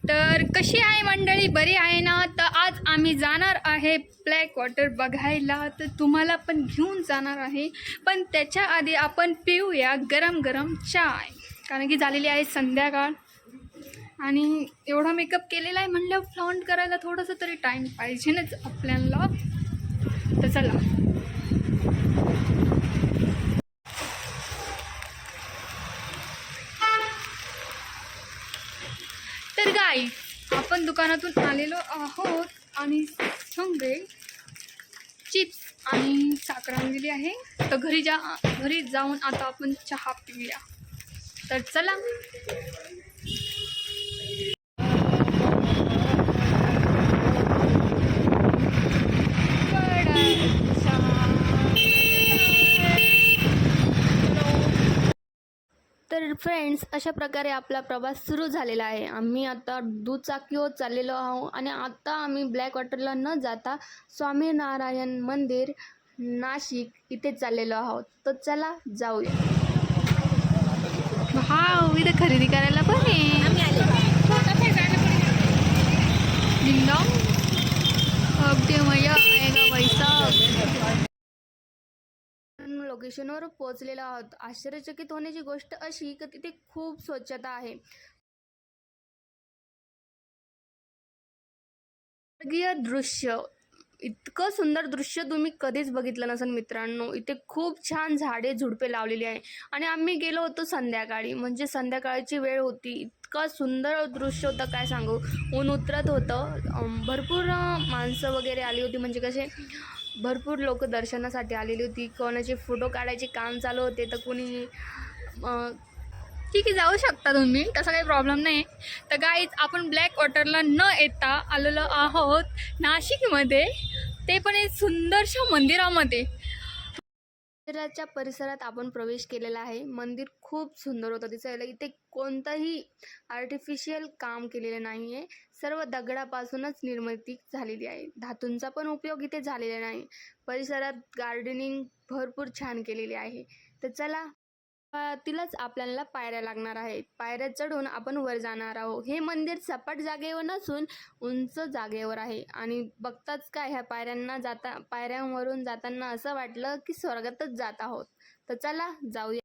तर कशी आहे मंडळी, बरी आहे ना? तर आज आम्ही जाणार आहे ब्लॅक वॉटर बघायला, तर तुम्हाला पण घेऊन जाणार आहे. पण त्याच्या आधी आपण पिऊया गरम गरम चाय, कारण की झालेली आहे संध्याकाळ आणि एवढा मेकअप केलेला आहे म्हणल्यावर फ्लॉन्ट करायला थोडंसं तरी टाईम पाहिजेच आपल्याला. तर चला. तर गाईस, आपण दुकानातून आलेलो आहोत आणि संगे चिप्स आणि साखर आणलेली आहे. तर घरी जाऊन आता आपण चहा पिऊया. तर चला. तर फ्रेंड्स, अशा प्रकारे आपला प्रवास सुरू झालेला आहे. आम्ही आता दुचाकीवर चाललेलो आहोत आणि आता आम्ही ब्लॅक वॉटरला न जाता स्वामीनारायण मंदिर नाशिक इथे चाललेलो आहोत. तर चला जाऊया. हा, इथे खरेदी करायला पण लोकेशनवर पोहोचलेलो आहोत. आश्चर्यचकित होण्याची गोष्ट अशी की तिथे खूप स्वच्छता आहे. दृश्य, इतकं सुंदर दृश्य तुम्ही कधीच बघितलं नसेल मित्रांनो. इथे खूप छान झाडे झुडपे लावलेली आहे आणि आम्ही गेलो होतो संध्याकाळी, म्हणजे संध्याकाळची वेळ होती. इतकं सुंदर दृश्य होतं, काय सांगू. ऊन उतरत होतं, भरपूर माणसं वगैरे आली होती, म्हणजे कसे भरपूर लोक दर्शनासाठी आलेली होती. कोणाचे फोटो काढायचे काम चालू होते, तर कोणी ठीक आहे, जाऊ शकता तुम्ही, तसा काही प्रॉब्लेम नाही. तर गाईज, आपण ब्लॅक वॉटरला न येता आलेलो आहोत नाशिकमध्ये, ते पण एक सुंदरशा मंदिरामध्ये. मंदिराच्या परिसरात आपण प्रवेश केलेला आहे. मंदिर खूप सुंदर होतं दिसायला. इथे कोणतंही आर्टिफिशियल काम केलेलं नाही आहे. सर्व दगडापासूनच निर्मिती झालेली आहे. धातूंचा पण उपयोग इथे झालेला नाही. परिसरात गार्डनिंग भरपूर छान केलेली आहे. तर चला, तिलाच आपल्याला पायऱ्या लागणार आहेत. पायऱ्या चढून आपण वर जाणार आहोत. हे मंदिर सपाट जागेवर नसून उंच जागेवर आहे आणि बघताच काय, ह्या पायऱ्यांवरून जाताना असं वाटलं की स्वर्गातच जात आहोत. तर चला जाऊया.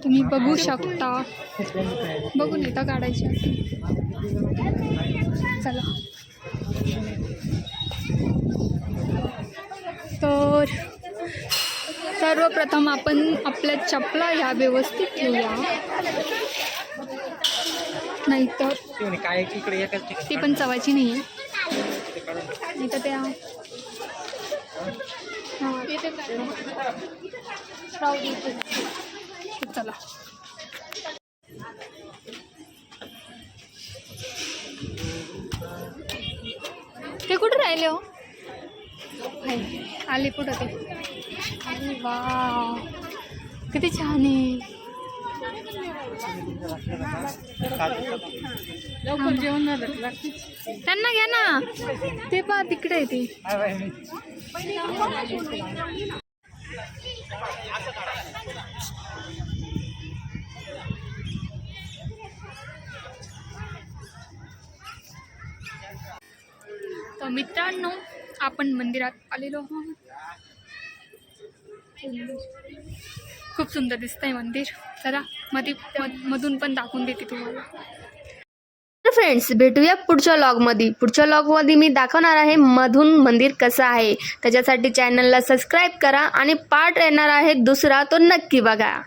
तुम्ही बघू शकता, बघून येता काढायची. चला. तर सर्वप्रथम आपण आपल्या चपला ह्या व्यवस्थित ठेवूया, नाहीतर ती पण चवायची नाही आहे. नाही तर त्या चला. ते कुठे राहिले हो? आले कुठं ते? अरे वा, किती छान आहे. त्यांना घ्या ना, ते पहा तिकडे आहे ते. तर मित्रांनो, आपण मंदिरात आलेलो आहोत. खूप सुंदर दिसतंय मंदिर. चला मधून पण दाखवून देते तुम्हाला. तर फ्रेंड्स, भेटूया पुढच्या व्लॉगमध्ये. पुढच्या व्लॉगमध्ये मी दाखवणार आहे मधून मंदिर कसं आहे. त्याच्यासाठी चॅनलला सबस्क्राईब करा आणि पार्ट येणार आहे दुसरा, तो नक्की बघा.